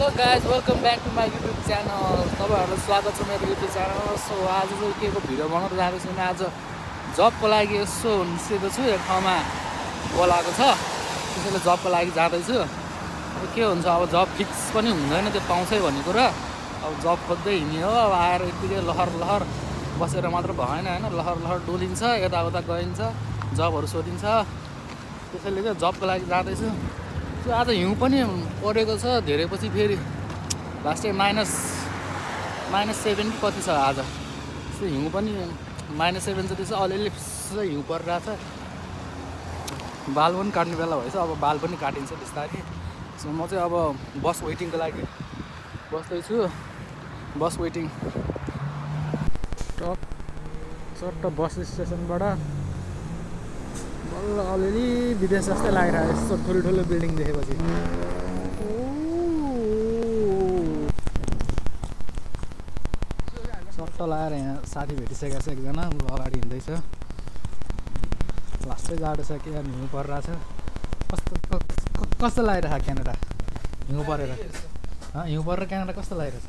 Hello guys welcome back to my YouTube channel. तपाईँहरूलाई स्वागत छ मेरो युट्युब च्यानलमा। सो आज चाहिँ के को भिडियो बनाएर जाँदैछु भने आज जबको लागि यसो निस्केको छु। एक ठाउँमा बोलाएको छ, त्यसैले जबको लागि जाँदैछु। अब के हुन्छ, अब जब फिक्स पनि हुँदैन, त्यो पाउँछै भन्ने कुरा। अब जब खोज्दै हिँड्यो हो। अब आएर यत्तिकै लहर लहर बसेर मात्र भएन होइन, लहर लहर डोलिन्छ, यताउता गइन्छ, जबहरू सोधिन्छ। त्यसैले चाहिँ जबको लागि जाँदैछु। सो आज हिउँ पनि परेको छ धेरै पछि, फेरि लास्ट टाइम -7 कि कति छ आज। सो हिउँ पनि -7 जति छ, अलिअलि हिउँ परिरहेछ। बाल पनि काट्ने बेला भएछ, अब बाल पनि काटिन्छ बिस्तारै। सो म चाहिँ अब बस वेटिङको लागि बस्दैछु। बस वेटिङ टप बस स्टेसनबाट बल्ल अलिअलि विदेश जस्तै लागिरहेको यस्तो ठुल्ठुलो बिल्डिङ देखेपछि। सट्ट लगाएर यहाँ साथी भेटिसकेको छ एकजना, ऊ अगाडि हिँड्दैछ। लास्टै जाडो छ कि हिउँ परिरहेछ। कस्तो लागिरहेछ क्यानाडा हिउँ परेर? हिउँ परेर क्यानाडा कस्तो लागिरहेछ?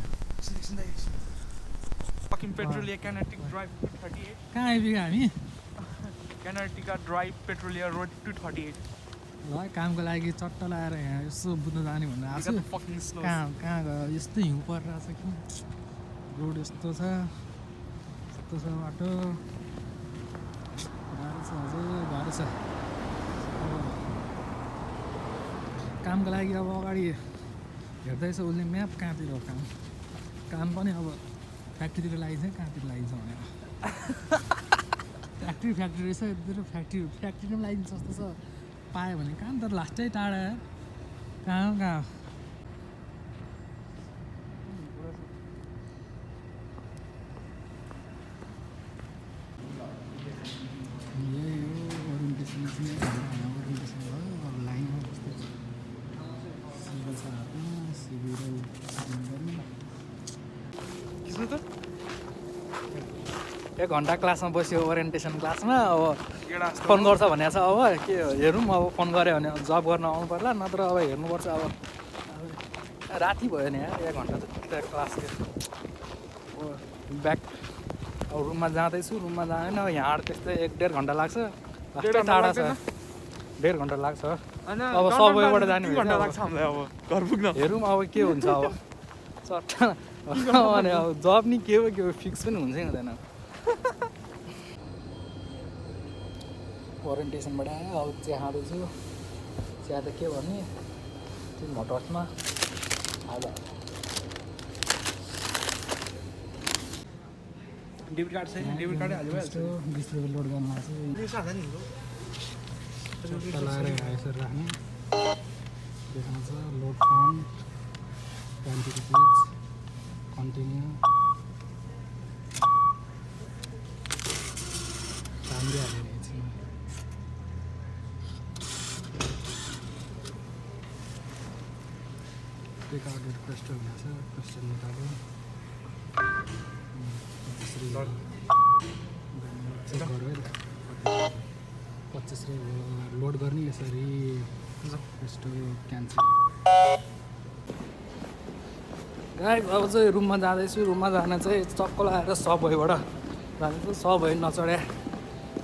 कहाँ आइपुग्यो हामी? क्यानार्टिका ड्राइभ पेट्रोलियर रोड 238। ल कामको लागि चट्ट लगाएर यहाँ यसो बुझ्न जाने भनेर आएको छु। कहाँ गयो? यस्तो हिउँ परिरहेछ कि रोड यस्तो छ बाटो। गाह्रो छ, हजुर गाह्रो छ। कामको लागि अब अगाडि हेर्दैछ उसले म्याप, कहाँतिर हो काम पनि। अब फ्याक्ट्रीतिर लागिन्छ, कहाँतिर लागिन्छ भनेर। फ्याक्ट्री रहेछ यतिर, फ्याक्ट्री पनि लागिन्छ जस्तो छ। पायो भने काम, तर लास्टै टाढा कहाँ यही हो ओरिएन्टेसन भयो। अब लाइनमा बस्दैछु, सिभिल छ हातमा, सिभिल गर्ने। 1 घन्टा क्लासमा बस्यो, ओरिएन्टेसन क्लासमा। अब फोन गर्छ भनेको छ। अब के हेरौँ, अब फोन गऱ्यो भने जब गर्न आउनु पर्ला, नत्र अब हेर्नुपर्छ। अब राति भयो नि यहाँ, 1 घन्टा जति क्लास थियो। ब्याक अब रुममा जाँदैछु। रुममा जाँदैन, यहाँ त्यस्तै 1-1.5 घन्टा लाग्छ। लास्टै टाढा छ, 1.5 घन्टा लाग्छ। अब सबैबाट जाने घन्टा लाग्छ हामीलाई अब घर पुग्न। हेरौँ अब के हुन्छ। अब सट्टा अनि अब जब नि के हो फिक्स पनि हुन्छ कि हुँदैन। ओरिएन्टेसनबाट आयो, अब चिया खाँदैछु। चिया त के भन्ने, त्यो मोटर्समा आज डेबिट कार्ड छैन, डेबिट कार्डै हाल्यो। 20 रुपियाँ लोड गर्न लाग्छ। लगाएर यसरी राख्ने देखाउँछ। लोड फन्ड 20 रुपियाँ, कन्टिन्यू। राम्रै हालेर एकछिन कार्डहरू क्वेस्ट हुनेछ, क्वेस्ट निकाल्यो। त्यसरी गऱ्यो। 25 लोड गर्ने यसरी। यस्तो क्यान्सल। गाई अब चाहिँ रुममा जाँदैछु। रुममा जान चाहिँ चक्क लगाएर सबवेबाट जाँदैछु। सबवे नचढ्या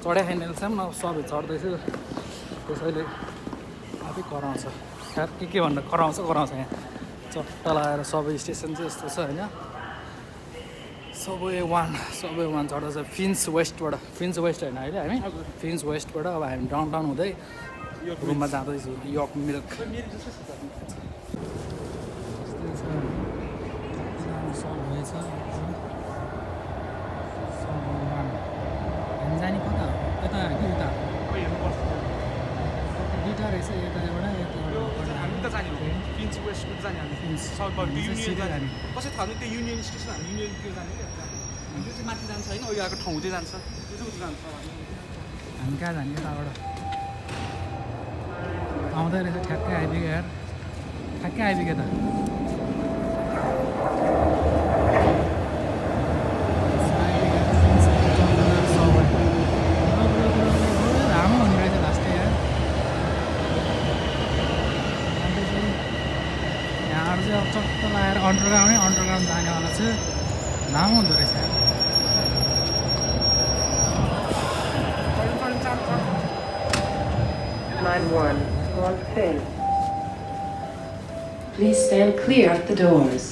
छैन अहिलेसम्म। अब सबै चढ्दैछु, त्यसैले आफै कराउँछ। के भन्दा कराउँछ यहाँ चट्ट लगाएर। सबै स्टेसन चाहिँ यस्तो छ होइन। सबवे वान चढ्दैछ फिन्स वेस्टबाट। फिन्स वेस्ट होइन अहिले हामी फिन्स वेस्टबाट। अब हामी डाउन हुँदै रुममा जाँदैछु। यक मिल्क सबवे छ। हामी जाने कता हो? यता कि उता? दुइटा रहेछ, यताबाट हामी त जाने हो, फिन्स वेस्ट जाने। हामी फिन्स युनियन जाने। कसै थाहा त्यो युनियन स्टेसन, हामी युनियन त्यो जाने क्या। त्यो चाहिँ माथि जान्छ होइन, अघि आएको ठाउँ चाहिँ जान्छ, त्यो चाहिँ उता जान्छ। हामी कहाँ जाने? यताबाट आउँदै रहेछ। ठ्याक्कै आइपुग्यो यार, ठ्याक्कै आइपुग्यो त। लामो हुने रहेछ लास्टै यार। यहाँ चाहिँ अब चट्ट लगाएर अन्डरग्राउन्ड जानेवाला छ नाम हुँदो रहेछ 9-1, call failed. Please stand clear of the doors.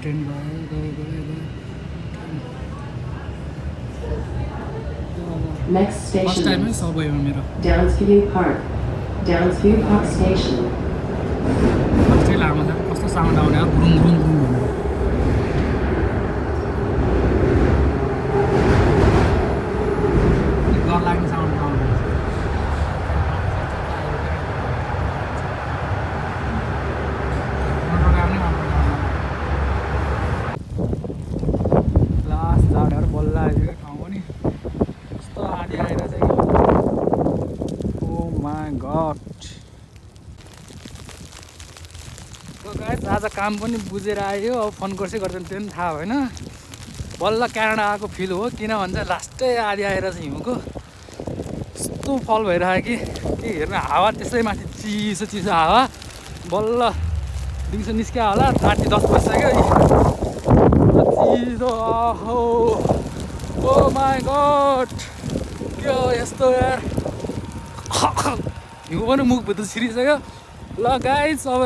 Train गयो Next फर्स्ट station टाइममै is सबवे हो मेरो Downsview Park. Downsview Park Station. कस्तो लामो छ कस्तो साउन्ड आउने हो घुम घुम घुम भनेर डर लाग्ने साउन्ड आउने लास्ट झाडहरू बल्ल आइसक्यो ठाउँ पनि कस्तो आधी आएर चाहिँ ओ माई गड गाइस आज काम पनि बुझेर आयो अब फोन गर्छै गर्दैन त्यो पनि थाहा भएन बल्ल क्यानाडा आएको फिल हो किन भन्छ लास्टै आधी आएर चाहिँ हिउँको यस्तो फल भइरहेको कि हेर्नु हावा त्यसै माथि चिसो चिसो हावा बल्ल दिउँसो निस्क्यो होला राति 10 बजिसक्यो चिसो आहो ओ माई गड के हो यस्तो यार हिउँ पनि मुखभित्र छिरिसक्यो ल गाइस अब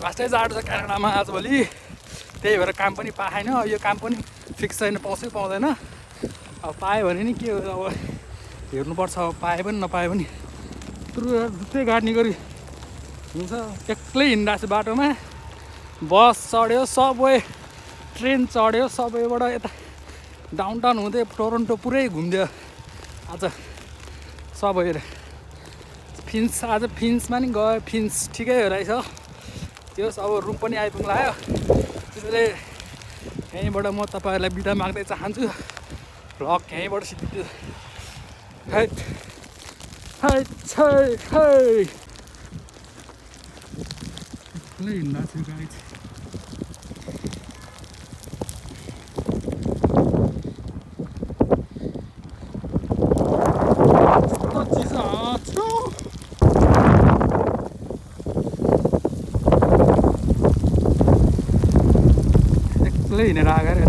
लास्टै जाडो छ क्यानाडामा आजभोलि त्यही भएर काम पनि पाएन यो काम पनि फिक्स छैन पाउँछै पाउँदैन अब पायो भने नि के हो अब हेर्नुपर्छ अब पाए पनि नपाए पनि त्यही गाड्ने गरी हुन्छ एक्लै हिँडिरहेको छु बाटोमा बस चढ्यो सबवे ट्रेन चढ्यो सबैबाट यता डाउनटाउन हुँदै टोरन्टो पुरै घुमिदियो आज सबैले फिन्स आज फिन्समा नि गयो फिन्स ठिकै हो रहेछ त्यो अब रुम पनि आइपुग्नु लाग्यो त्यसैले यहीँबाट म तपाईँहरूलाई बिदा माग्दै चाहन्छु भ्लग यहीँबाट सिद्धियो हिँडेर आएर